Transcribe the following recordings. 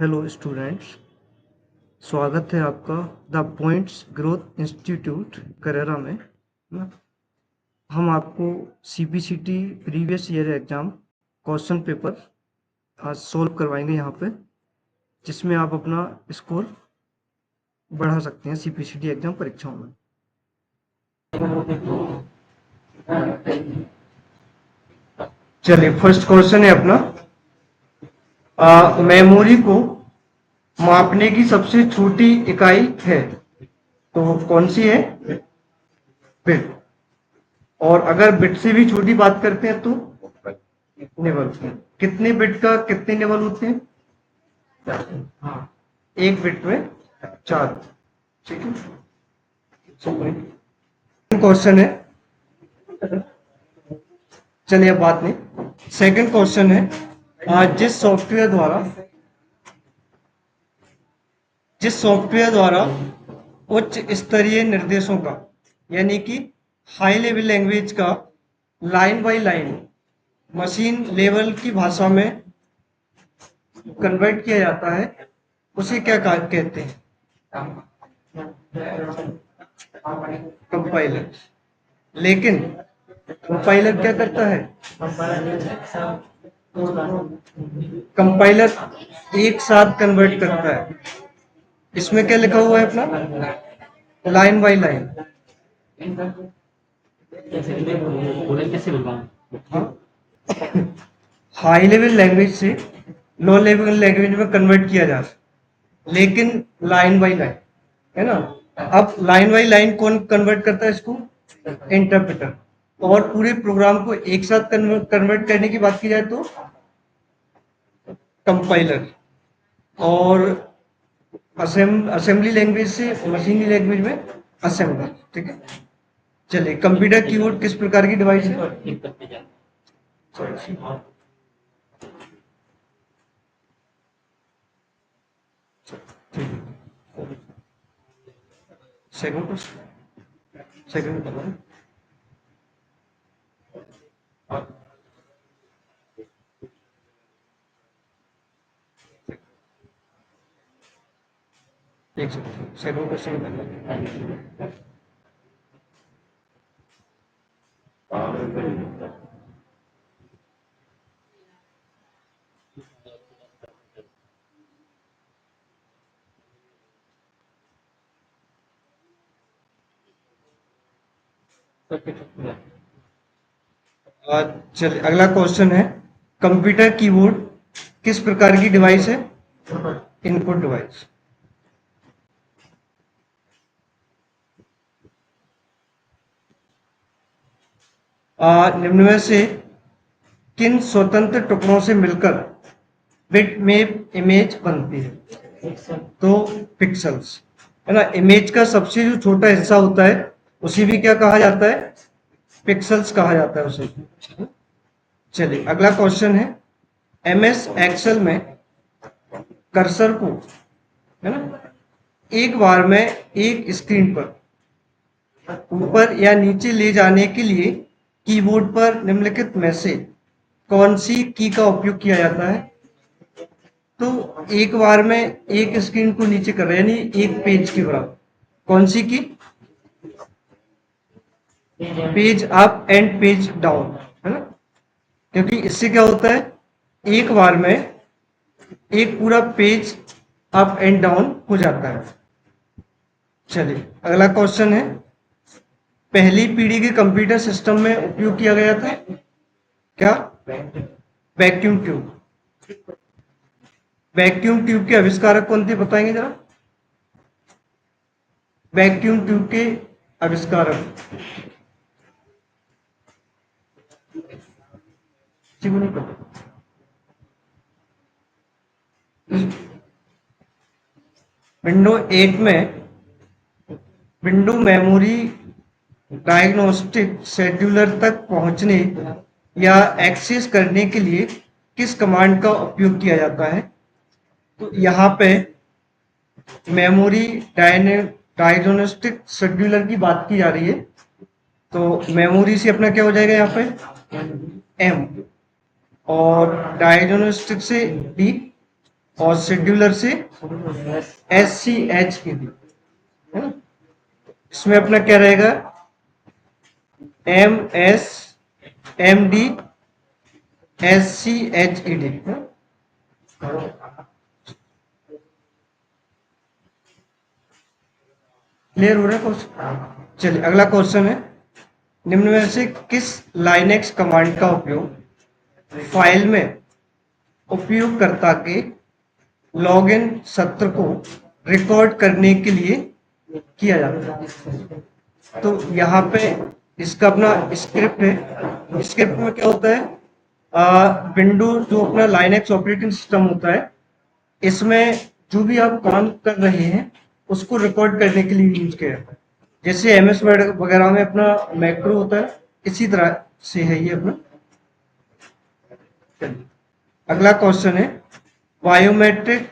Hello students, स्वागत है आपका the points growth institute Karera में ना। हम आपको CPCT previous year exam question paper आज सोल्व करवाएंगे यहाँ पे, जिसमें आप अपना स्कोर बढ़ा सकते हैं सीपीसीटी एग्जाम परीक्षाओं में। चलिए, फर्स्ट क्वेश्चन है अपना, मेमोरी को मापने की सबसे छोटी इकाई है, तो कौन सी है? बिट। और अगर बिट से भी छोटी बात करते हैं तो निबल। कितने बिट का कितने निबल होते हैं? हाँ, एक बिट में 4। ठीक है, क्वेश्चन है। चलिए, अब बात नहीं। सेकंड क्वेश्चन है, जिस सॉफ्टवेयर द्वारा उच्च स्तरीय निर्देशों का, यानी कि हाई लेवल लैंग्वेज का line by line machine level की भाषा में कन्वर्ट किया जाता है, उसे क्या कहते हैं? कंपाइलर। लेकिन कंपाइलर क्या करता है? कंपाइलर एक साथ कन्वर्ट करता है। इसमें क्या लिखा हुआ है अपना? Line by line. High level language से लो लेवल लैंग्वेज में कन्वर्ट किया जा सकता, लेकिन लाइन बाय लाइन, है ना। अब लाइन बाय लाइन कौन कन्वर्ट करता है इसको? इंटरप्रेटर। और पूरे प्रोग्राम को एक साथ कन्वर्ट करने की बात की जाए तो कंपाइलर। और असेंबली लैंग्वेज से मशीनी लैंग्वेज में असेंबलर। ठीक है। चलिए, कंप्यूटर कीबोर्ड किस प्रकार की डिवाइस है? Second question, second question. एक सेकंड क्वेश्चन। चलिए, अगला क्वेश्चन है, कंप्यूटर कीबोर्ड किस प्रकार की डिवाइस है? Input device. निम्न में से किन स्वतंत्र टुकड़ों से मिलकर बिट में इमेज बनती है? तो पिक्सल्स, है ना। इमेज का सबसे जो छोटा हिस्सा होता है उसी भी क्या कहा जाता है? पिक्सल्स कहा जाता है उसे। चलिए, अगला क्वेश्चन है, एमएस एक्सेल में कर्सर को, है ना, एक बार में एक स्क्रीन पर ऊपर या नीचे ले जाने के लिए कीबोर्ड पर निम्नलिखित में से कौन सी की का उपयोग किया जाता है? तो एक बार में एक स्क्रीन को नीचे कर रहे हैं, यानी एक पेज के बराबर। कौन सी की? Page up and page down, है ना। क्योंकि इससे क्या होता है, एक बार में एक पूरा पेज अप एंड डाउन हो जाता है। चलिए, अगला क्वेश्चन है, पहली पीढ़ी के कंप्यूटर सिस्टम में उपयोग किया गया था क्या? Vacuum tube. वैक्यूम ट्यूब के आविष्कारक कौन थे, बताएंगे जरा? वैक्यूम ट्यूब के आविष्कारक किसी को नहीं पता? विंडो 8 में विंडो मेमोरी डायग्नोस्टिक शेड्यूलर तक पहुंचने या एक्सेस करने के लिए किस कमांड का उपयोग किया जाता है? तो यहाँ पे मेमोरी डायग्नोस्टिक शेड्यूलर की बात की जा रही है, तो मेमोरी से अपना क्या हो जाएगा यहाँ पे? एम। और डायग्नोस्टिक से डी। और शेड्यूलर से SCHED, है ना। इसमें अपना क्या रहेगा, MSMD SCHED। क्लियर हो रहा है क्वेश्चन? चलिए अगला क्वेश्चन है, निम्न में से किस लाइनेक्स कमांड का उपयोग फाइल में उपयोगकर्ता के लॉगिन सत्र को रिकॉर्ड करने के लिए किया जाता है? तो यहाँ पे इसका अपना स्क्रिप्ट है। स्क्रिप्ट में क्या होता है, विंडो जो अपना लाइनेक्स ऑपरेटिंग सिस्टम होता है, इसमें जो भी आप काम कर रहे हैं उसको रिकॉर्ड करने के लिए यूज किया जाता है। जैसे MS वर्ड वगैरह में अपना मैक्रो होता है, इसी तरह से है ये अपना। अगला क्वेश्चन है, बायोमेट्रिक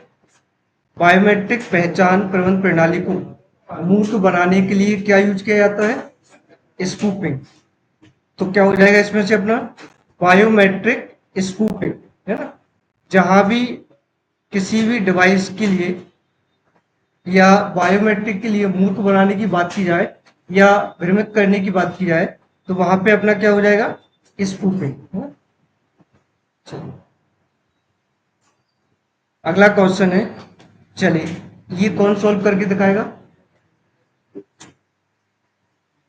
बायोमेट्रिक पहचान प्रबंधन प्रणाली को मूर्त बनाने के लिए क्या यूज किया जाता है, स्पूफिंग। तो क्या हो जाएगा इसमें से अपना बायोमेट्रिक स्पूफिंग, है ना। जहां भी किसी भी डिवाइस के लिए या बायोमेट्रिक के लिए मूर्त बनाने की बात की जाए या भ्रमित करने की बात की जाए, तो वहां पे अपना क्या हो जाएगा, स्पूफिंग, है ना? चलिए अगला क्वेश्चन है, चलिए ये कौन सॉल्व करके दिखाएगा।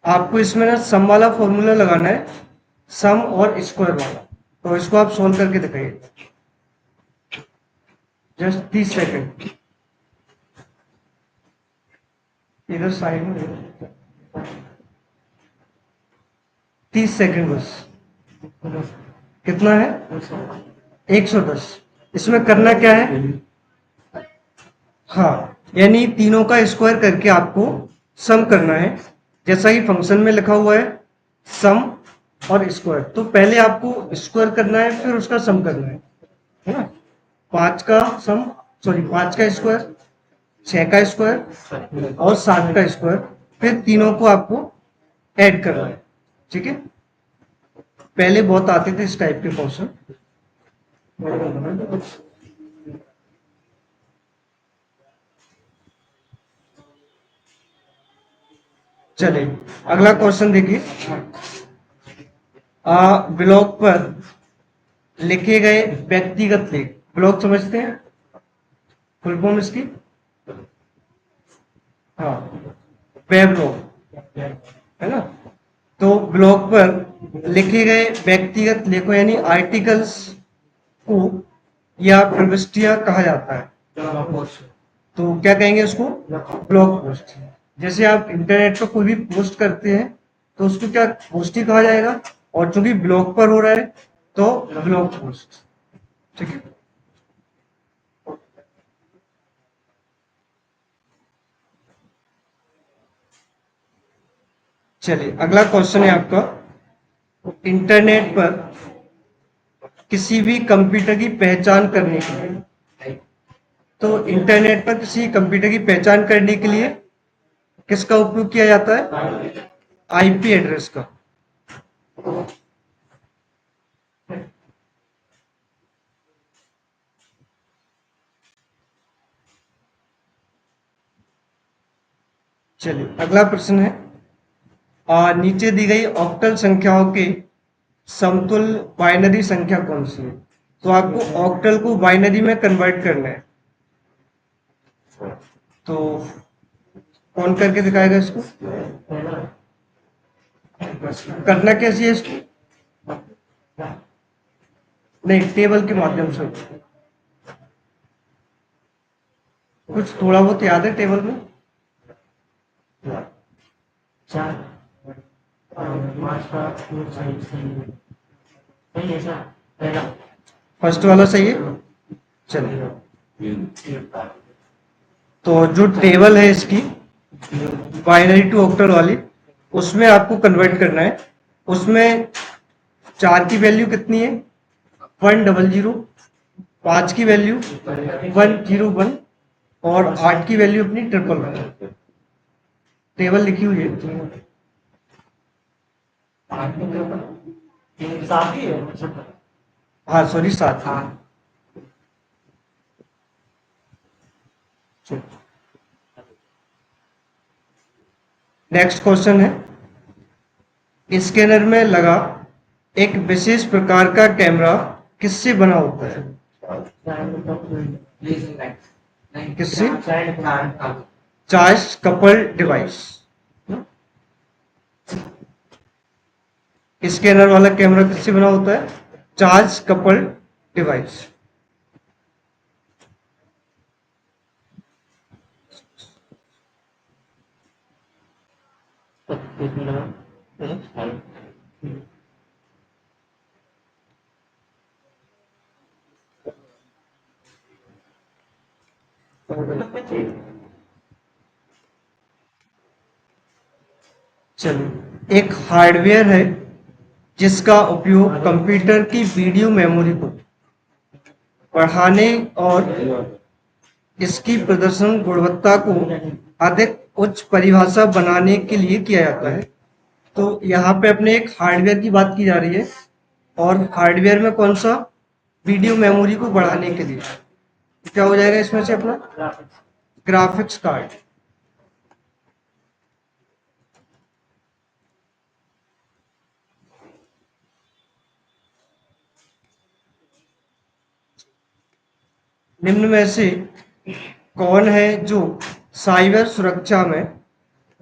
आपको इसमें ना सम वाला फॉर्मूला लगाना है, सम और स्क्वायर वाला। तो इसको आप सॉल्व करके दिखाइए, जस्ट 30 सेकेंड। इधर साइड में 30 सेकेंड बस। कितना है, 110। इसमें करना क्या है, हाँ, यानी तीनों का स्क्वायर करके आपको सम करना है, जैसा ही फंक्शन में लिखा हुआ है, सम और स्क्वायर। तो पहले आपको स्क्वायर करना है, फिर उसका सम करना है ना। 5 का सम, सॉरी 5 का स्क्वायर, 6 का स्क्वायर और 7 का स्क्वायर, फिर तीनों को आपको ऐड करना है, ठीक है। पहले बहुत आते थे इस टाइप के क्वेश्चन। चलिए अगला क्वेश्चन देखिए, ब्लॉक पर लिखे गए व्यक्तिगत लेख। ब्लॉक समझते हैं, फुल फॉर्म इसकी, हाँ, वेब है ना। तो ब्लॉग पर लिखे गए व्यक्तिगत लेखों यानी आर्टिकल्स को या प्रविष्टियां कहा जाता है। तो क्या कहेंगे उसको, ब्लॉग पोस्ट। जैसे आप इंटरनेट पर कोई भी पोस्ट करते हैं तो उसको क्या पोस्ट ही कहा जाएगा, और चूंकि ब्लॉग पर हो रहा है तो ब्लॉग पोस्ट, ठीक है। चलिए अगला क्वेश्चन है आपका, इंटरनेट पर किसी भी कंप्यूटर की पहचान करने के लिए, तो इंटरनेट पर किसी कंप्यूटर की पहचान करने के लिए किसका उपयोग किया जाता है, IP एड्रेस का। चलिए अगला प्रश्न है, नीचे दी गई ऑक्टल संख्याओं के समतुल्य बाइनरी संख्या कौन सी है। तो आपको ऑक्टल को बाइनरी में कन्वर्ट करना है, तो कौन करके दिखाएगा इसको, करना कैसी है इसको, नहीं टेबल के माध्यम से। कुछ थोड़ा बहुत याद है टेबल में, चार, फर्स्ट वाला सही है। चलिए तो जो टेबल है इसकी बाइनरी टू ऑक्टल वाली, उसमें आपको कन्वर्ट करना है। उसमें 4 की वैल्यू कितनी है, 100, 5 की वैल्यू 101 और 8 की वैल्यू अपनी 111। टेबल लिखी हुई है, हाँ सॉरी 7। नेक्स्ट क्वेश्चन है, स्कैनर में लगा एक विशेष प्रकार का कैमरा किससे बना होता है? किससे? Charge couple device. स्कैनर वाला कैमरा किससे बना होता है? Charge couple device. चलिए, एक हार्डवेयर है जिसका उपयोग कंप्यूटर की वीडियो मेमोरी को बढ़ाने और इसकी प्रदर्शन गुणवत्ता को अधिक उच्च परिभाषा बनाने के लिए किया जाता है। तो यहाँ पे अपने एक हार्डवेयर की बात की जा रही है, और हार्डवेयर में कौन सा? वीडियो मेमोरी को बढ़ाने के लिए। क्या हो जाएगा इसमें से अपना? Graphics card. निम्न में से कौन है जो साइबर सुरक्षा में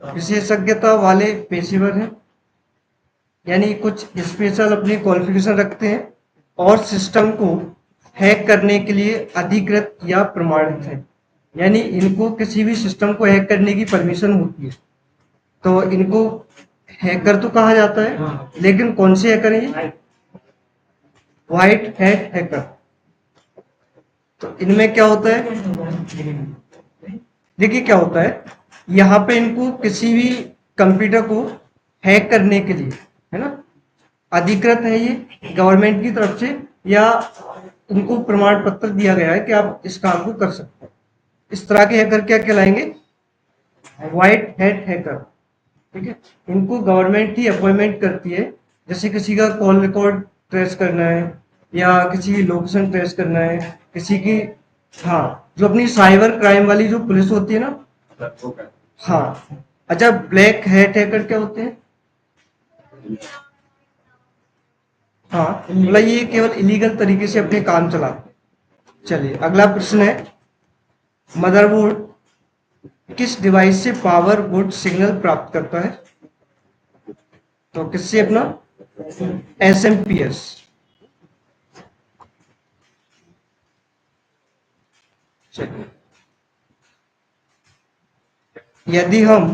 विशेषज्ञता वाले पेशेवर हैं, यानी कुछ स्पेशल अपनी क्वालिफिकेशन रखते हैं और सिस्टम को हैक करने के लिए अधिकृत या प्रमाणित है, यानी इनको किसी भी सिस्टम को हैक करने की परमिशन होती है। तो इनको हैकर तो कहा जाता है, लेकिन कौन से हैकर हैं ये? White hat hacker. तो इनमें क्या होता है? देखिए क्या होता है, यहाँ पे इनको किसी भी कंप्यूटर को हैक करने के लिए, है ना, अधिकृत है ये गवर्नमेंट की तरफ से, या उनको प्रमाण पत्र दिया गया है कि आप इस काम को कर सकते हैं। इस तरह के हैकर क्या कहलाएंगे? White hat hacker. ठीक है, इनको गवर्नमेंट ही अपॉइंटमेंट करती है, जैसे किसी का कॉल रिकॉर्ड ट्रेस करना है, या किसी की लोकेशन ट्रेस करना है, किसी की, हाँ, जो अपनी साइबर क्राइम वाली जो पुलिस होती है ना। हाँ। अच्छा, ब्लैक हैट हैकर क्या होते हैं? हाँ, मतलब ये केवल इलीगल तरीके से अपने काम चलाते हैं। चलिए, अगला प्रश्न है, मदरबोर्ड किस डिवाइस से पावर गुड सिग्नल प्राप्त करता है? तो किससे अपना? एसएमपीएस। चलिए, यदि हम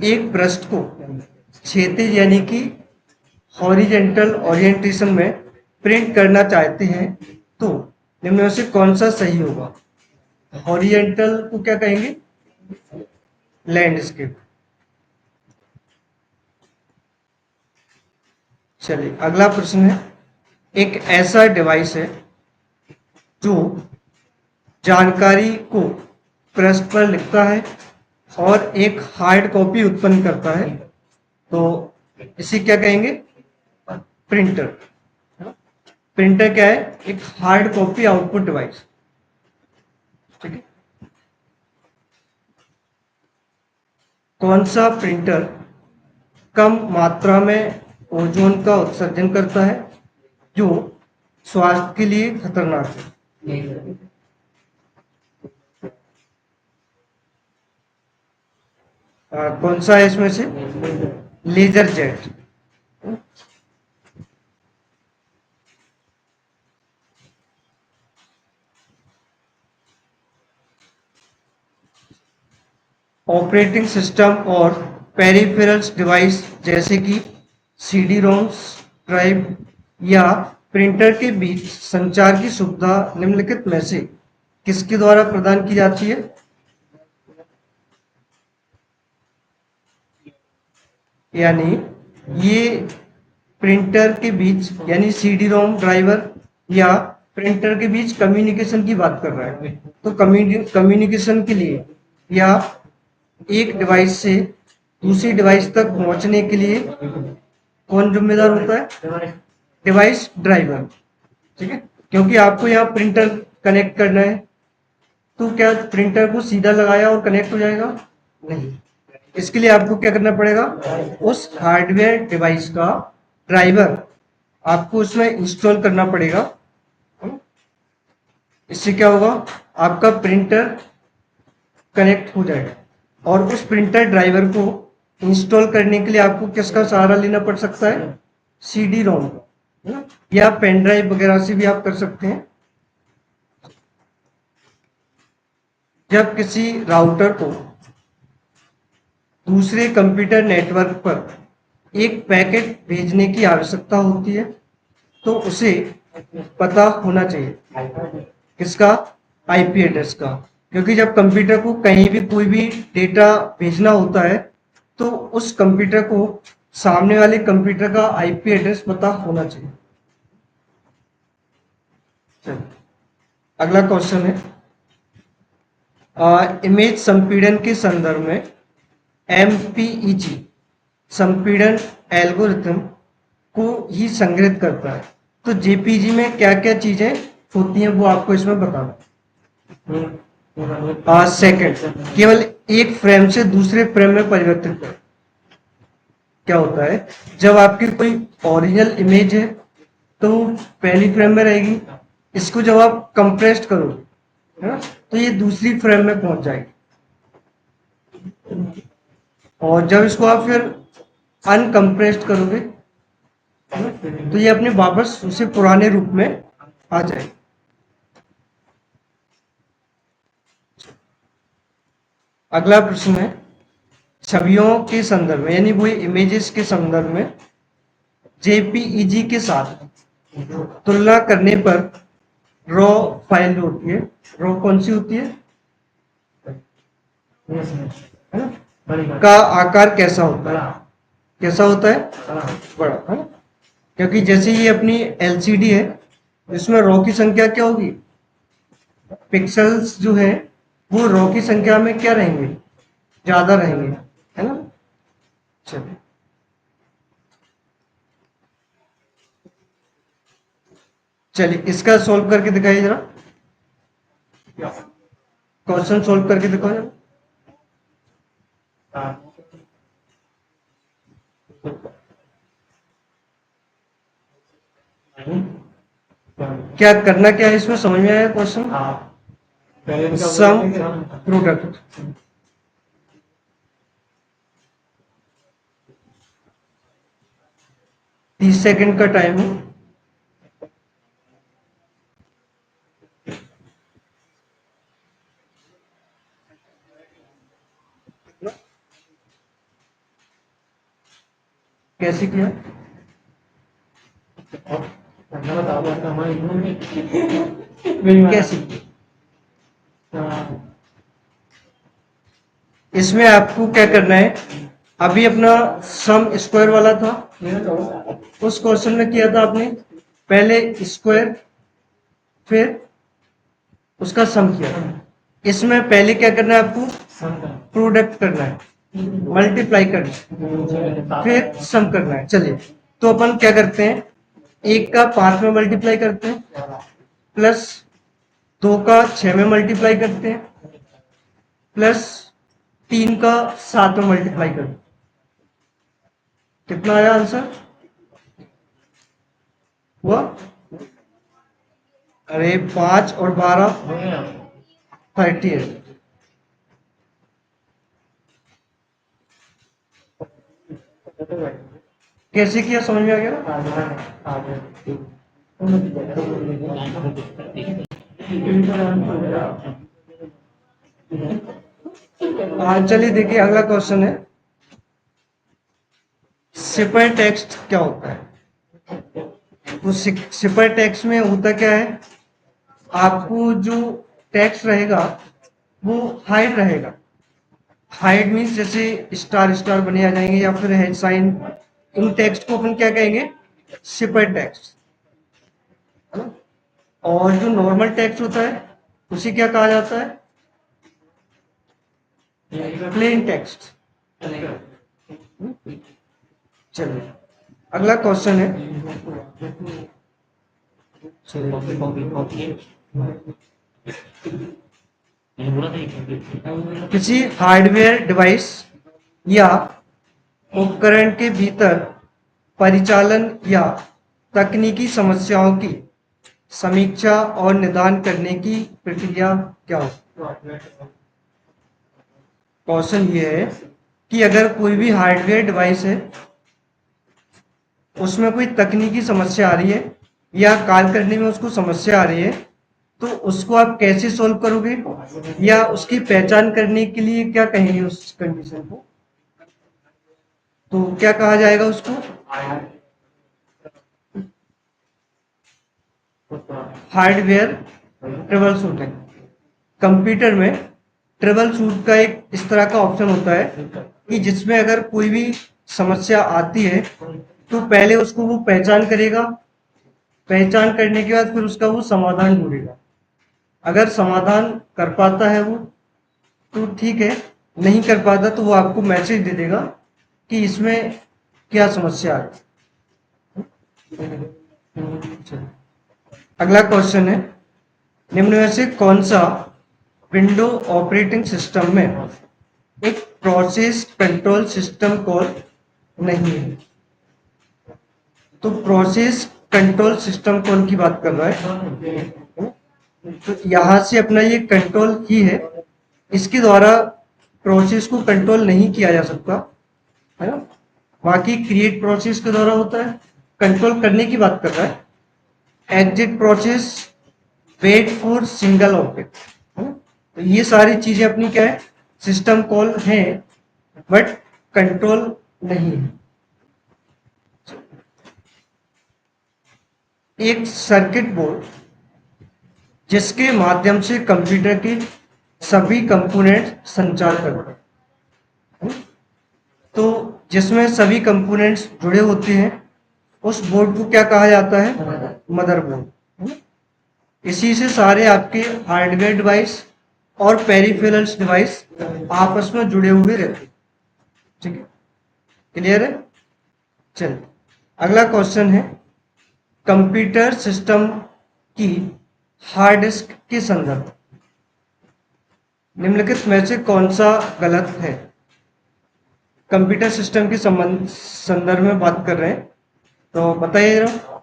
एक पृष्ठ को क्षैतिज यानी कि हॉरिजेंटल ओरिएंटेशन में प्रिंट करना चाहते हैं, तो निम्न में से कौन सा सही होगा? हॉरिजेंटल को क्या कहेंगे? लैंडस्केप। चलिए, अगला प्रश्न है, एक ऐसा डिवाइस है जो जानकारी को पृष्ठ पर लिखता है और एक हार्ड कॉपी उत्पन्न करता है, तो इसे क्या कहेंगे? प्रिंटर। प्रिंटर क्या है? एक हार्ड कॉपी आउटपुट डिवाइस। ठीक है, कौन सा प्रिंटर कम मात्रा में ओजोन का उत्सर्जन करता है, जो स्वास्थ्य के लिए खतरनाक है? कौन सा है इसमें से? Laser jet. ऑपरेटिंग सिस्टम और पेरिफेरल्स डिवाइस जैसे कि सीडी रोम्स, ड्राइव या प्रिंटर के बीच संचार की सुविधा निम्नलिखित में से किसके द्वारा प्रदान की जाती है? यानी ये प्रिंटर के बीच, यानी सीडी रोम, ड्राइवर या प्रिंटर के बीच कम्युनिकेशन की बात कर रहा है। तो कम्युनिकेशन के लिए या एक डिवाइस से दूसरी डिवाइस तक पहुंचने के लिए कौन जिम्मेदार होता है? Device driver. ठीक है, क्योंकि आपको यहाँ प्रिंटर कनेक्ट करना है, तो क्या प्रिंटर को सीधा लगाया और कनेक्ट हो जाएगा? नहीं। इसके लिए आपको क्या करना पड़ेगा, उस हार्डवेयर डिवाइस का ड्राइवर आपको उसमें इंस्टॉल करना पड़ेगा। इससे क्या होगा, आपका प्रिंटर कनेक्ट हो जाएगा। और उस प्रिंटर ड्राइवर को इंस्टॉल करने के लिए आपको किसका सहारा लेना पड़ सकता है? सीडी रोम का, है ना? या पेन ड्राइव वगैरह से भी आप कर सकते हैं। जब किसी राउटर को दूसरे कंप्यूटर नेटवर्क पर एक पैकेट भेजने की आवश्यकता होती है, तो उसे पता होना चाहिए किसका? आईपी एड्रेस का। क्योंकि जब कंप्यूटर को कहीं भी कोई भी डेटा भेजना होता है, तो उस कंप्यूटर को सामने वाले कंप्यूटर का आईपी एड्रेस पता होना चाहिए। चलिए, अगला क्वेश्चन है, इमेज संपीड़न के संदर्भ में एमपीईजी संपीड़न एल्गोरिथम को ही संग्रहित करता है। तो जेपीजी में क्या क्या चीजें होती हैं वो आपको इसमें बताना। सेकंड, केवल एक फ्रेम से दूसरे फ्रेम में परिवर्तित कर। क्या होता है, जब आपकी कोई ओरिजिनल इमेज है तो पहली फ्रेम में रहेगी, इसको जब आप कंप्रेस्ड करो, है ना, तो ये दूसरी फ्रेम में पहुंच जाएगी। और जब इसको आप फिर अनकंप्रेस्ड करोगे, है ना, तो ये अपने वापस उसे पुराने रूप में आ जाएगी। अगला प्रश्न है, छवियों के संदर्भ में यानी वही इमेजेस के संदर्भ में जेपीईजी के साथ तुलना करने पर रॉ फाइल होती है, रॉ कौन सी होती है ना, का आकार कैसा होता है? कैसा होता है? बड़ा, है ना? क्योंकि जैसे ये अपनी एलसीडी है, इसमें रॉ की संख्या क्या होगी, पिक्सेल्स जो है वो रॉ की संख्या में क्या रहेंगे, ज्यादा रहेंगे, है ना। चलिए, चलिए इसका सॉल्व करके दिखाइए जरा, क्वेश्चन सॉल्व करके दिखाओ जरा। क्या करना क्या है इसमें, समझ में आया क्वेश्चन? Some product. 30 सेकंड का टाइम है। कैसे किया? कैसे? इसमें आपको क्या करना है, अभी अपना सम स्क्वायर वाला था, उस क्वेश्चन में किया था आपने, पहले स्क्वायर फिर उसका सम किया था। इसमें पहले क्या करना है आपको, प्रोडक्ट करना है, मल्टीप्लाई करना है, फिर सम करना है। चलिए, तो अपन क्या करते हैं, एक का 5 में मल्टीप्लाई करते हैं, प्लस 2 का 6 में मल्टीप्लाई करते हैं, प्लस 3 का 7 में मल्टीप्लाई करते हैं। कितना आया आंसर? हुआ? अरे 5 और 12 38। कैसे किया, समझ में आ गया ना? हाँ, चलिए देखिए अगला क्वेश्चन है, सिपर टेक्स्ट क्या होता है? तो सिपर टेक्स्ट में होता क्या है, आपको जो टेक्स्ट रहेगा वो हाइड रहेगा। हाइड मीन्स जैसे स्टार स्टार बने आ जाएंगे या फिर हैश साइन, इन टेक्स्ट को अपन क्या कहेंगे, सिपर टेक्स्ट, है ना। और जो नॉर्मल टेक्स्ट होता है उसे क्या कहा जाता है, प्लेन टेक्स्ट। चलिए, अगला क्वेश्चन है, किसी हार्डवेयर डिवाइस या उपकरण के भीतर परिचालन या तकनीकी समस्याओं की समीक्षा और निदान करने की प्रक्रिया क्या हो। क्वेश्चन ये है कि अगर कोई भी हार्डवेयर डिवाइस है, उसमें कोई तकनीकी समस्या आ रही है या कार्य करने में उसको समस्या आ रही है, तो उसको आप कैसे सॉल्व करोगे या उसकी पहचान करने के लिए क्या कहेंगे उस कंडीशन को, तो क्या कहा जाएगा उसको। Hardware trouble shooting. कंप्यूटर में ट्रबल शूट का एक इस तरह का ऑप्शन होता है कि जिसमें अगर कोई भी समस्या आती है तो पहले उसको वो पहचान करेगा, पहचान करने के बाद फिर उसका वो समाधान ढूंढेगा। अगर समाधान कर पाता है वो तो ठीक है, नहीं कर पाता तो वो आपको मैसेज दे देगा कि इसमें क्या समस्या है। अगला क्वेश्चन है, निम्न में से कौन सा विंडो ऑपरेटिंग सिस्टम में एक प्रोसेस कंट्रोल सिस्टम कॉल नहीं है। तो प्रोसेस कंट्रोल सिस्टम कॉल की बात कर रहा है, तो यहां से अपना ये कंट्रोल की है, इसके द्वारा प्रोसेस को कंट्रोल नहीं किया जा सकता है ना। बाकी क्रिएट प्रोसेस के द्वारा होता है, कंट्रोल करने की बात कर रहा है। Exit process, wait for single object, तो ये सारी चीजें अपनी क्या है, सिस्टम कॉल है, बट कंट्रोल नहीं है। एक सर्किट बोर्ड जिसके माध्यम से कंप्यूटर के सभी कंपोनेंट संचार करते हैं, तो जिसमें सभी कंपोनेंट्स जुड़े होते हैं उस बोर्ड को क्या कहा जाता है, मदरबोर्ड। इसी से सारे आपके हार्डवेयर डिवाइस और पेरिफेरल्स डिवाइस आपस में जुड़े हुए रहते हैं। ठीक है, क्लियर है। चलिए अगला क्वेश्चन है, कंप्यूटर सिस्टम की हार्ड डिस्क के संदर्भ निम्नलिखित में से कौन सा गलत है। कंप्यूटर सिस्टम के संदर्भ में बात कर रहे हैं, तो बताइए जरा।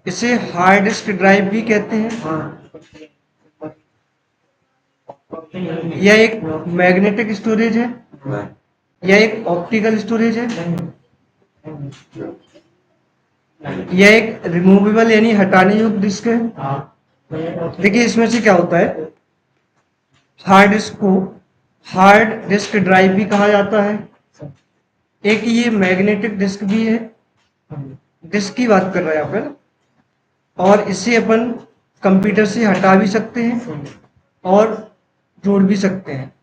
इसे हार्ड डिस्क ड्राइव भी कहते हैं, यह एक मैग्नेटिक स्टोरेज है, यह एक ऑप्टिकल स्टोरेज है, यह एक रिमूवेबल यानी हटाने योग्य डिस्क है। देखिए इसमें से क्या होता है, हार्ड डिस्क को हार्ड डिस्क ड्राइव भी कहा जाता है, एक ये मैग्नेटिक डिस्क भी है, डिस्क की बात कर रहे हैं अपन, और इसे अपन कंप्यूटर से हटा भी सकते हैं और जोड़ भी सकते हैं।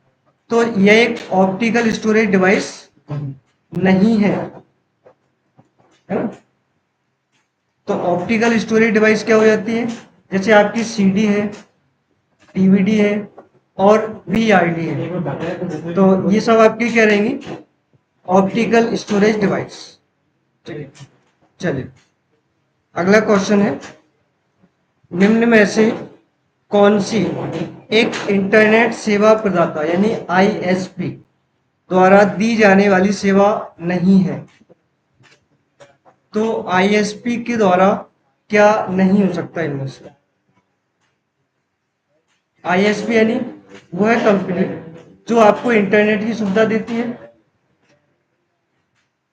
तो यह एक ऑप्टिकल स्टोरेज डिवाइस नहीं है, है ना। तो ऑप्टिकल स्टोरेज डिवाइस क्या हो जाती है, जैसे आपकी सीडी है, डीवीडी है और वीआरडी है, तो ये सब आपकी क्या रहेंगी, ऑप्टिकल स्टोरेज डिवाइस। चलिए अगला क्वेश्चन है, निम्न में से कौन सी एक इंटरनेट सेवा प्रदाता यानी आईएसपी द्वारा दी जाने वाली सेवा नहीं है। तो आईएसपी के द्वारा क्या नहीं हो सकता इनमें से। आईएसपी यानी वह कंपनी जो आपको इंटरनेट की सुविधा देती है,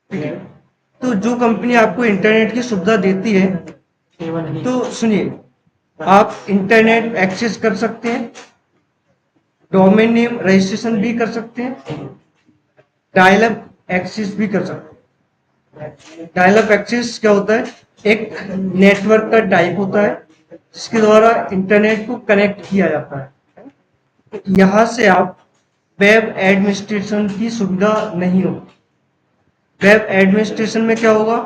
ठीक है। तो जो कंपनी आपको इंटरनेट की सुविधा देती है, तो सुनिए, आप इंटरनेट एक्सेस कर सकते हैं, डोमेन नेम रजिस्ट्रेशन भी कर सकते हैं, डायल अप एक्सेस भी कर सकते हैं। डायल अप एक्सेस क्या होता है, एक नेटवर्क का टाइप होता है जिसके द्वारा इंटरनेट को कनेक्ट किया जाता है। यहां से आप वेब एडमिनिस्ट्रेशन की सुविधा नहीं होगी। वेब एडमिनिस्ट्रेशन में क्या होगा,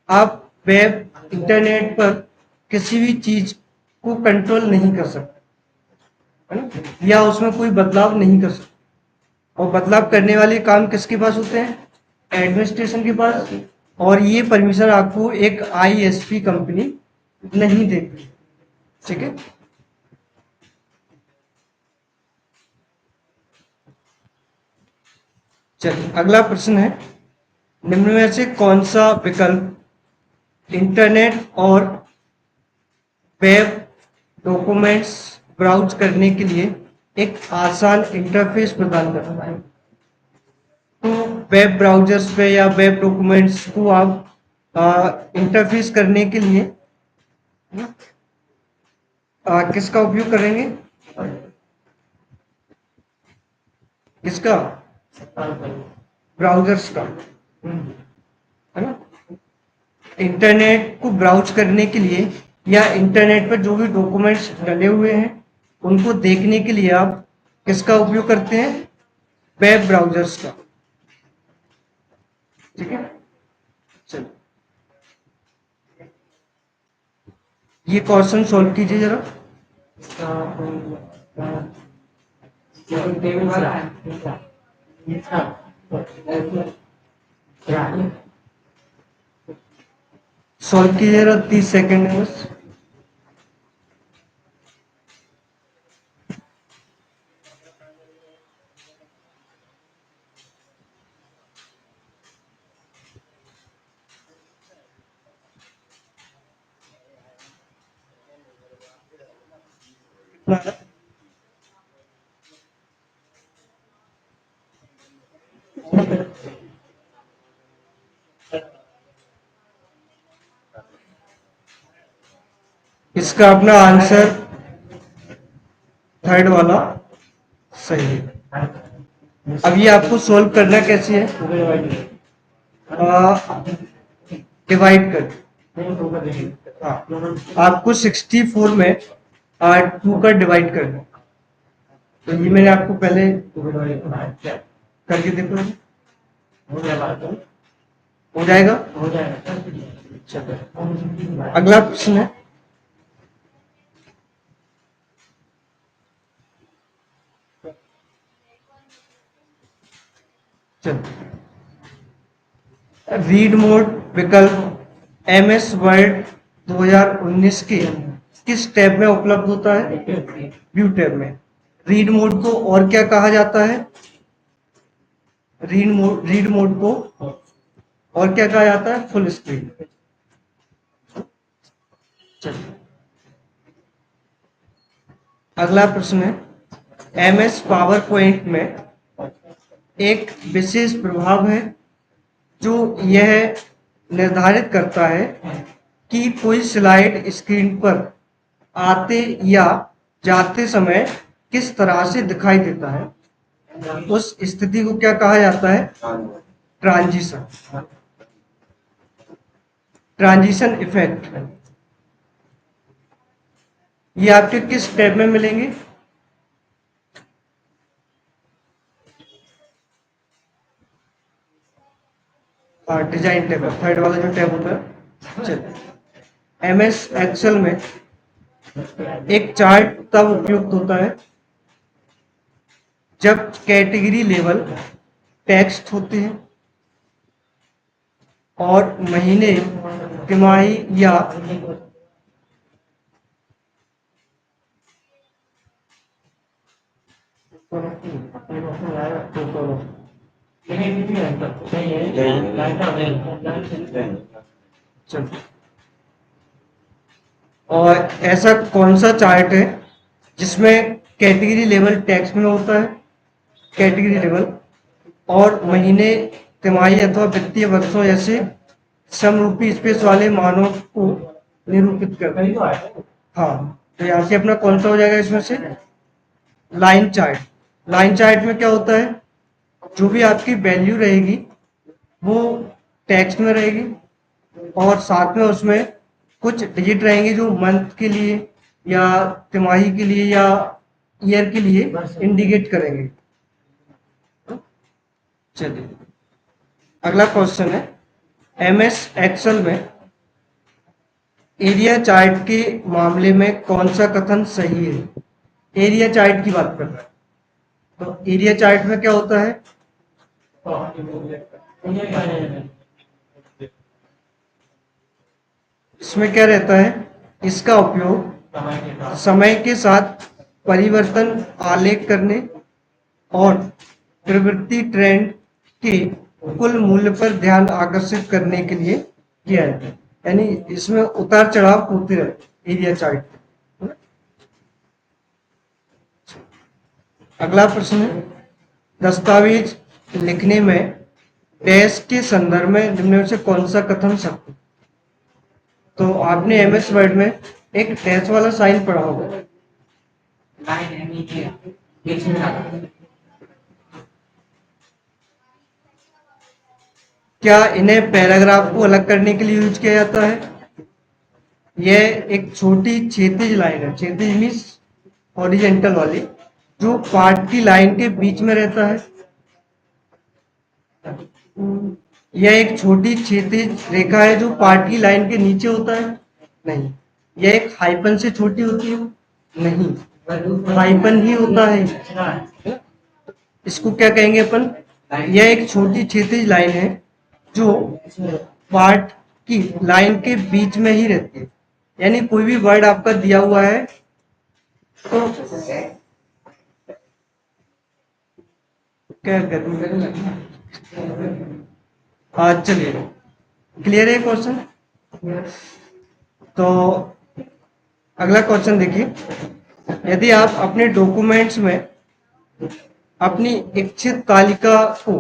आप वेब इंटरनेट पर किसी भी चीज को कंट्रोल नहीं कर सकते, है ना, या उसमें कोई बदलाव नहीं कर सकते। और बदलाव करने वाले काम किसके पास होते हैं, एडमिनिस्ट्रेशन के पास, और ये परमिशन आपको एक आईएसपी कंपनी नहीं देती। ठीक है, चलिए अगला प्रश्न है, निम्न में से कौन सा विकल्प इंटरनेट और वेब डॉक्यूमेंट्स ब्राउज करने के लिए एक आसान इंटरफेस प्रदान करता है? तो वेब ब्राउजर्स पे या वेब डॉक्यूमेंट्स को आप इंटरफेस करने के लिए किसका उपयोग करेंगे? किसका? ब्राउजर्स का, है ना? इंटरनेट को ब्राउज करने के लिए या इंटरनेट पर जो भी डॉक्यूमेंट्स डले हुए हैं उनको देखने के लिए आप किसका उपयोग करते हैं? वेब ब्राउजर्स का। ठीक है, चलो ये क्वेश्चन सॉल्व कीजिए जरा। सॉल्व कीजिए जरा, 30 सेकेंड है बस। इसका अपना आंसर थर्ड वाला सही है। अब ये आपको सॉल्व करना कैसे है? डिवाइड कर, हाँ आपको 64 में 2 का डिवाइड करना। तो ये मैंने आपको पहले करके देखो, हो जाएगा। चलो अगला प्रश्न है, चलो रीड मोड विकल्प एमएस वर्ड 2019 के किस टैब में उपलब्ध होता है? व्यू टैब में। रीड मोड को और क्या कहा जाता है? रीड मोड को और क्या कहा जाता है? Full screen. चलिए अगला प्रश्न है, एमएस पावर पॉइंट में एक विशेष प्रभाव है जो यह निर्धारित करता है कि कोई स्लाइड स्क्रीन पर आते या जाते समय किस तरह से दिखाई देता है। उस स्थिति को क्या कहा जाता है? Transition, transition effect. ये आपके किस टैब में मिलेंगे? डिजाइन टैब, थर्ड वाला जो टैब होता है। चलिए एमएस एक्सेल में एक चार्ट तब उपयुक्त होता है जब कैटेगरी लेवल टेक्स्ट होते हैं और महीने, तिमाही या चलिए, और ऐसा कौन सा चार्ट है जिसमें कैटेगरी लेवल टेक्स्ट में होता है, कैटेगरी लेवल, और महीने, तिमाही अथवा वित्तीय वर्षों जैसे समरूपी स्पेस वाले मानों को निरूपित करता है? हाँ, तो यहाँ से अपना कौन सा हो जाएगा इसमें से? Line chart. लाइन चार्ट में क्या होता है? जो भी आपकी वैल्यू रहेगी वो टेक्स्ट में रहेगी और साथ में उसमें कुछ डिजिट रहेंगे जो मंथ के लिए या तिमाही के लिए या ईयर के लिए इंडिकेट करेंगे। चलिए अगला क्वेश्चन है, एमएस एक्सेल में एरिया चार्ट के मामले में कौन सा कथन सही है? एरिया चार्ट की बात कर रहा है, तो एरिया चार्ट में क्या होता है? इसमें क्या रहता है? इसका उपयोग समय के साथ परिवर्तन आलेख करने और प्रवृत्ति ट्रेंड के कुल मूल्य पर ध्यान आकर्षित करने के लिए किया जाता है। यानी इसमें उतार चढ़ाव होते रहते एरिया चार्ट। अगला प्रश्न है, दस्तावेज लिखने में डैश के संदर्भ में निम्न में से कौन सा कथन सत्य? तो आपने एमएस वर्ड में एक डैश वाला साइन पढ़ा होगा। क्या इन्हें पैराग्राफ को अलग करने के लिए यूज किया जाता है? यह एक छोटी क्षैतिज लाइन है, क्षैतिज मीन्स हॉरिजेंटल वाली, जो पार्ट की लाइन के बीच में रहता है। यह एक छोटी क्षैतिज रेखा है जो पार्ट की लाइन के नीचे होता है। नहीं। यह एक हाइपन से छोटी होती है। नहीं, हाइपन ही होता है। इसको क्या कहेंगे अपन? यह एक छोटी क्षैतिज लाइन है जो पार्ट की लाइन के बीच में ही रहती है। यानी कोई भी वर्ड आपका दिया हुआ है तो क्या करें? हाँ, चलिए, क्लियर है क्वेश्चन? तो अगला क्वेश्चन देखिए, यदि आप अपने डॉक्यूमेंट्स में अपनी इच्छित तालिका को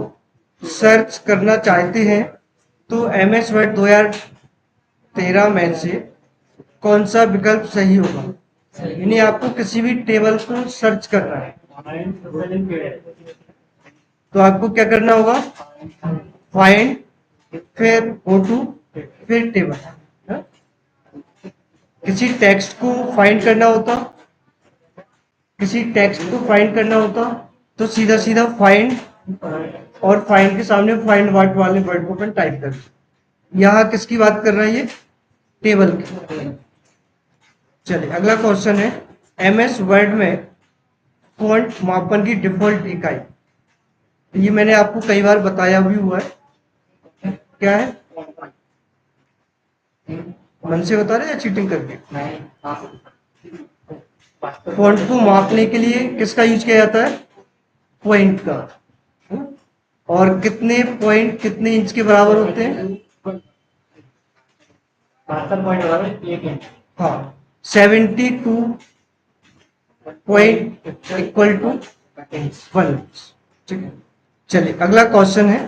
सर्च करना चाहते हैं तो एमएस वर्ड 2013 में से कौन सा विकल्प सही होगा? यानी आपको किसी भी टेबल को सर्च करना है तो आपको क्या करना होगा? फाइंड, फिर गो टू, फिर टेबल। किसी टेक्स्ट को फाइंड करना होता, किसी टेक्स्ट को फाइंड करना होता तो सीधा सीधा फाइंड, और फाइंड के सामने फाइंड व्हाट वाले वर्ड को अपन टाइप कर। यहाँ किसकी बात कर रहा है? ये टेबल की। चलिए, अगला क्वेश्चन है, एमएस वर्ड में फॉन्ट मापन की डिफॉल्ट इकाई। ये मैंने आपको कई बार बताया भी हुआ है। क्या है? मन से बता रहे या चीटिंग करके? फॉन्ट को मापने के लिए किसका यूज किया जाता है? पॉइंट का। और कितने पॉइंट कितने इंच के बराबर होते हैं? 72.1 इंच। हाँ, 72 पॉइंट इक्वल टू 1 इंच। ठीक है, चलिए, अगला क्वेश्चन है,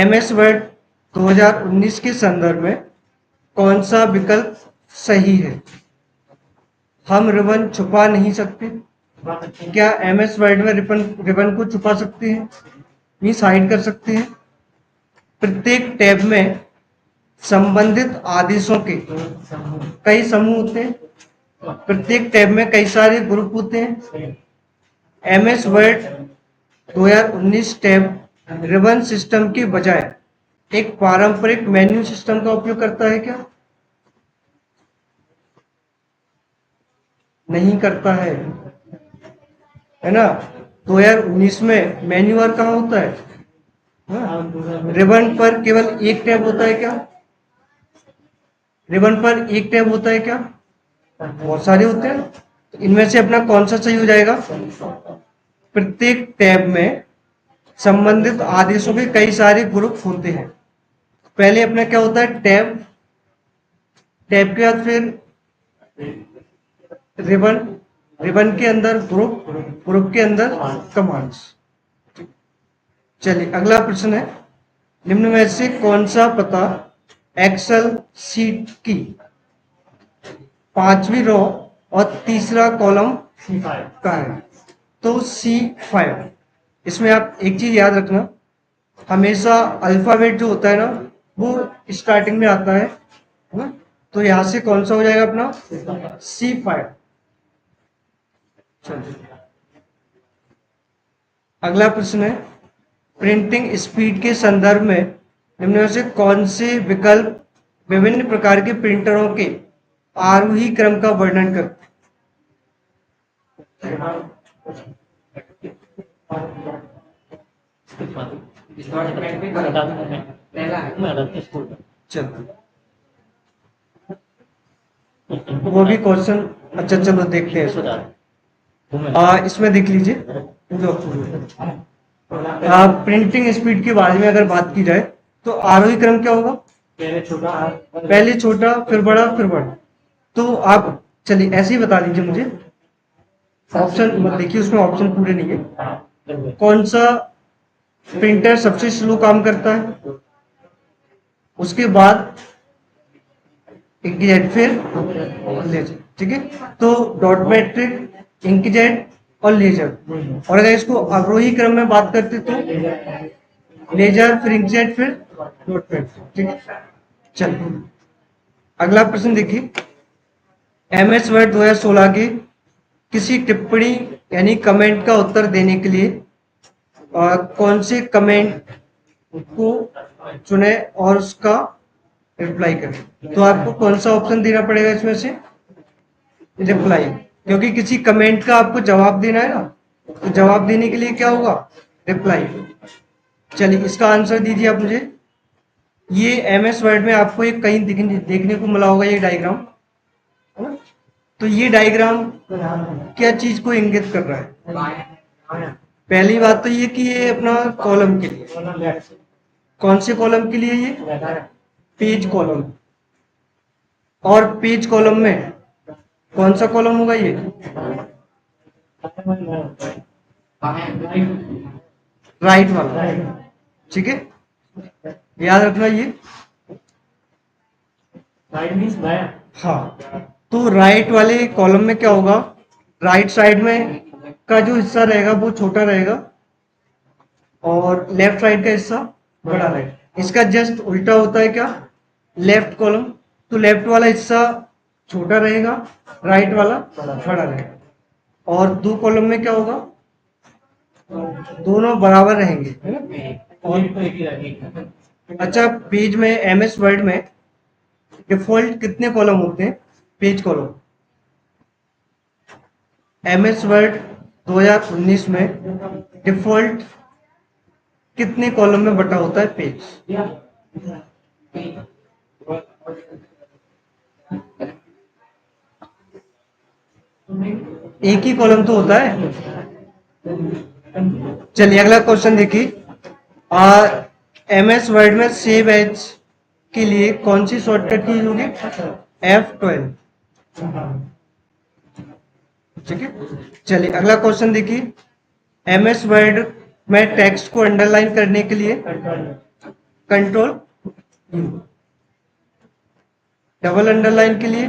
एमएस वर्ड 2019 के संदर्भ में कौन सा विकल्प सही है? हम रिबन छुपा नहीं सकते। क्या एमएस वर्ड में रिबन रिबन को छुपा सकते हैं? मीन्स हाइड कर सकते हैं। प्रत्येक टैब में संबंधित आदेशों के कई समूह होते हैं। प्रत्येक टैब में कई सारे ग्रुप होते हैं। MS word 2019 tab ribbon system के बजाय एक पारंपरिक मेन्यू सिस्टम का उपयोग करता है क्या? नहीं करता है ना? 2019 में मेन्यू बार कहाँ होता है? रिबन पर केवल एक टैब होता है क्या? रिबन पर एक टैब होता है क्या? बहुत सारे होते हैं। तो इनमें से अपना कौन सा सही हो जाएगा? प्रत्येक टैब में संबंधित आदेशों के कई सारे ग्रुप होते हैं। पहले अपना क्या होता है? टैब, टैब के बाद फिर रिबन, रिबन के अंदर ग्रुप, ग्रुप के अंदर कमांड्स। चलिए, अगला प्रश्न है, निम्न में से कौन सा पता एक्सेल सीट की 5वीं रो और तीसरा कॉलम का है? तो C5। इसमें आप एक चीज याद रखना, हमेशा अल्फाबेट जो होता है ना वो स्टार्टिंग में आता है ना? तो यहां से कौन सा हो जाएगा अपना? C5। चलिए, अगला प्रश्न है, प्रिंटिंग स्पीड के संदर्भ में निम्न में से कौन से विकल्प विभिन्न प्रकार के प्रिंटरों के आरोही क्रम का वर्णन करते हैं? चलो, वो भी क्वेश्चन। अच्छा, चलो देखते हैं इसमें देख लीजिए। प्रिंटिंग स्पीड के बारे में अगर बात की जाए तो आरोही क्रम क्या होगा? पहले छोटा फिर बड़ा फिर बड़ा। तो आप चलिए ऐसे ही बता दीजिए मुझे। ऑप्शन मत देखिए, उसमें ऑप्शन पूरे नहीं है। कौन सा प्रिंटर सबसे स्लो काम करता है? उसके बाद इंकजेट फिर लेजर। ठीक है, तो डॉट मैट्रिक, इंकजेट और लेजर। और अगर इसको अवरोही क्रम में बात करते तो लेजर फिर इंकजेट फिर डॉट मैट्रिक। ठीक है, चलिए अगला प्रश्न देखिए। एमएस वर्ड 2016 के किसी टिप्पणी यानी कमेंट का उत्तर देने के लिए कौन से कमेंट को चुने और उसका रिप्लाई करें? तो आपको कौन सा ऑप्शन देना पड़ेगा इसमें से? रिप्लाई, क्योंकि किसी कमेंट का आपको जवाब देना है ना, तो जवाब देने के लिए क्या होगा? रिप्लाई। चलिए इसका आंसर दीजिए आप मुझे। ये एमएस वर्ड में आपको एक कहीं देखने को मिला होगा ये डायग्राम, है ना? तो ये डायग्राम क्या चीज को इंगित कर रहा है? पहली बात तो ये कि ये अपना कॉलम के लिए, कौन से कॉलम के लिए? ये पेज कॉलम। और पेज कॉलम में कौन सा कॉलम होगा? ये राइट वाला। ठीक है, याद रखना ये। हाँ, तो राइट वाले कॉलम में क्या होगा? राइट साइड में का जो हिस्सा रहेगा वो छोटा रहेगा और लेफ्ट साइड का हिस्सा बड़ा रहेगा। इसका जस्ट उल्टा होता है क्या? लेफ्ट कॉलम, तो लेफ्ट वाला हिस्सा छोटा रहेगा, राइट वाला बड़ा रहेगा। और दो कॉलम में क्या होगा? दोनों बराबर रहेंगे, है ना? और अच्छा, पेज में एमएस वर्ड में डिफॉल्ट कितने कॉलम होते हैं? Page column. एमएस वर्ड 2019 में डिफॉल्ट कितने कॉलम में बटा होता है पेज? एक ही कॉलम तो होता है। चलिए अगला क्वेश्चन देखिए। एमएस वर्ड में सेव एज के लिए कौन सी शॉर्टकट की होगी? F12। ठीक है, चलिए अगला क्वेश्चन देखिए। एमएस वर्ड में टेक्स्ट को अंडरलाइन करने के लिए कंट्रोल, डबल अंडरलाइन के लिए,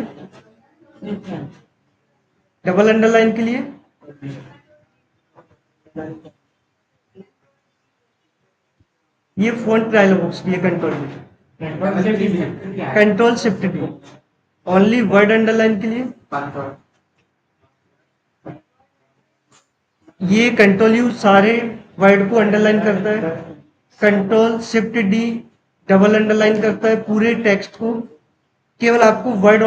डबल अंडरलाइन के लिए ये फोन ट्रायल बॉक्स की control, control shift D. Only word underline के लिए ये कंट्रोल यू सारे वर्ड को अंडरलाइन करता है, control shift D double underline करता है पूरे टेक्स्ट को। केवल आपको वर्ड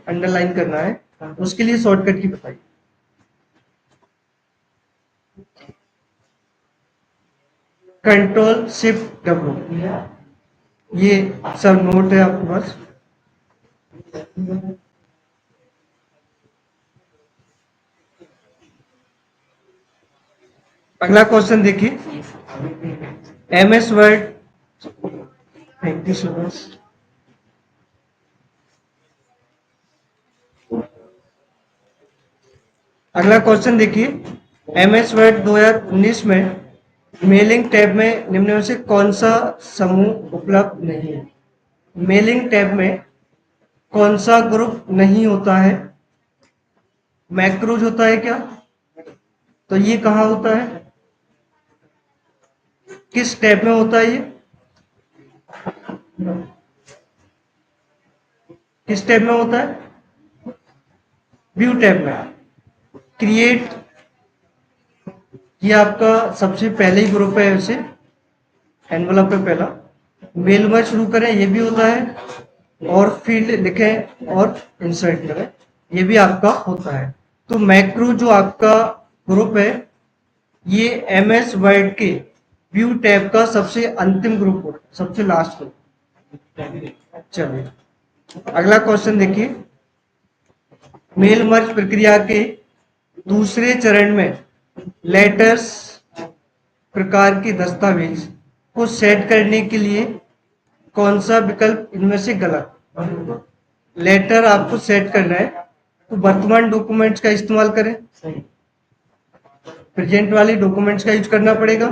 अंडरलाइन करना है, उसके लिए शॉर्टकट की बताइए। कंट्रोल शिफ्ट डब्ल्यू, ये सब नोट है आपके पास। अगला क्वेश्चन देखिए। MS word 35। अगला क्वेश्चन देखिए। एमएस वर्ड 2019 में मेलिंग टैब में निम्न में से कौन सा समूह उपलब्ध नहीं है? मेलिंग टैब में कौन सा ग्रुप नहीं होता है? मैक्रोज होता है क्या? तो ये कहाँ होता है? किस टैब में होता है ये? किस टैब में होता है? व्यू टैब में। क्रिएट, ये आपका सबसे पहले ही ग्रुप है वैसे एनवलप पे पहला। मेल में शुरू करें ये भी होता है, और फील्ड लिखें और इंसर्ट करें ये भी आपका होता है। तो मैक्रो जो आपका ग्रुप है ये एमएस वर्ड के व्यू टैब का सबसे अंतिम ग्रुप होता है, सबसे लास्ट ग्रुप। चलिए अगला क्वेश्चन देखिए। मेल प्रक्रिया के दूसरे चरण में लेटर्स प्रकार के दस्तावेज को सेट करने के लिए कौन सा विकल्प इनमें से गलत? लेटर आपको सेट करना है तो वर्तमान डॉक्यूमेंट्स का इस्तेमाल करें, प्रेजेंट वाले डॉक्यूमेंट्स का यूज करना पड़ेगा,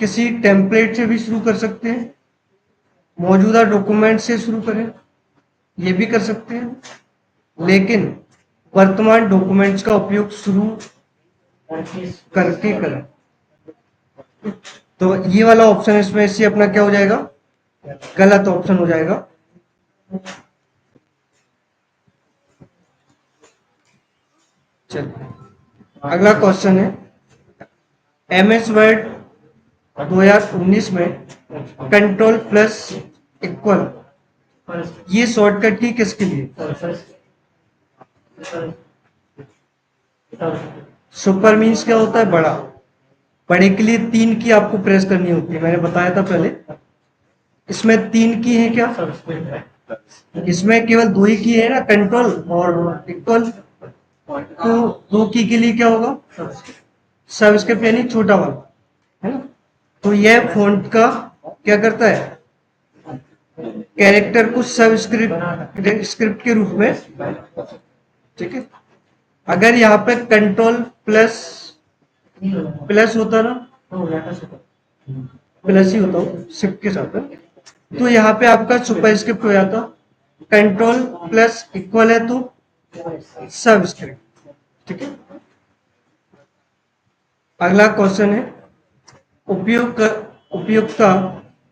किसी टेम्पलेट से भी शुरू कर सकते हैं, मौजूदा डॉक्यूमेंट से शुरू करें, ये भी कर सकते हैं, लेकिन वर्तमान डॉक्यूमेंट्स का उपयोग शुरू करके करें। तो ये वाला ऑप्शन इसमें से अपना क्या हो जाएगा? गलत ऑप्शन हो जाएगा। चलिए अगला क्वेश्चन है, MS वर्ड 2019 में कंट्रोल प्लस इक्वल ये शॉर्टकट की किसके लिए? सुपर मीन्स क्या होता है? बड़ा। बड़े के लिए 3 की आपको प्रेस करनी होती है, मैंने बताया था पहले। इसमें 3 की है क्या? इसमें केवल 2 ही की है ना, कंट्रोल और इक्वल। तो 2 की के लिए क्या होगा? सबस्क्रिप्ट यानी छोटा वाला, है ना। तो यह फॉन्ट का क्या करता है? कैरेक्टर को सबस्क्रिप्ट स्क्रिप्ट के रूप में, ठीक है। अगर यहाँ पे कंट्रोल प्लस प्लस होता ना, प्लस ही होता हो शिफ्ट के साथ, तो यहाँ पे आपका सुपर स्क्रिप्ट हो जाता। कंट्रोल प्लस इक्वल है तो सबस्क्रिप्ट, ठीक है। अगला क्वेश्चन है, उपयोक्ता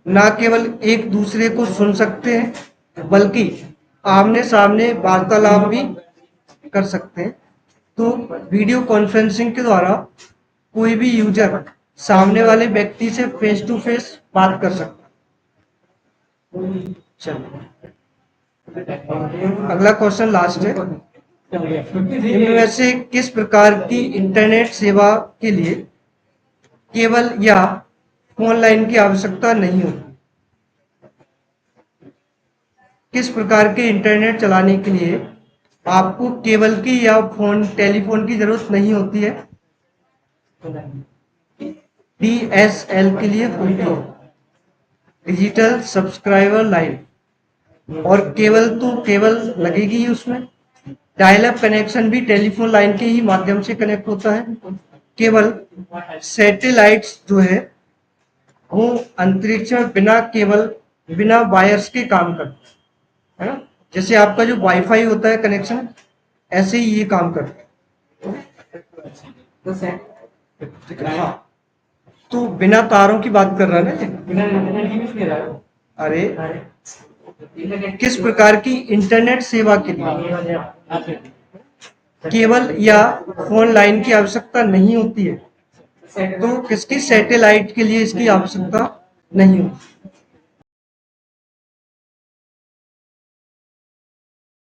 न केवल एक दूसरे को सुन सकते हैं बल्कि आमने सामने वार्तालाप भी कर सकते हैं। तो वीडियो कॉन्फ्रेंसिंग के द्वारा कोई भी यूजर सामने वाले व्यक्ति से फेस टू फेस बात कर सकता है। चलिए अगला क्वेश्चन लास्ट है, इनमें में से किस प्रकार की इंटरनेट सेवा के लिए केबल या फोन लाइन की आवश्यकता नहीं होती? किस प्रकार के इंटरनेट चलाने के लिए आपको केबल की या टेलीफोन की जरूरत नहीं होती है? DSL के लिए होती है, डिजिटल सब्सक्राइबर लाइन। और केबल तो केबल लगेगी ही उसमें। डायल अप कनेक्शन भी टेलीफोन लाइन के ही माध्यम से कनेक्ट होता है। केवल सैटेलाइट्स जो है वो अंतरिक्ष में बिना केबल बिना वायर्स के काम करते हैं, है ना। जैसे आपका जो वाईफाई होता है कनेक्शन, ऐसे ही ये काम करता है। हाँ, तो बिना तारों की बात कर रहा है ना। अरे किस प्रकार की इंटरनेट सेवा के लिए केबल या फोन लाइन की आवश्यकता नहीं होती है? तो किसकी? सैटेलाइट के लिए इसकी आवश्यकता नहीं होती।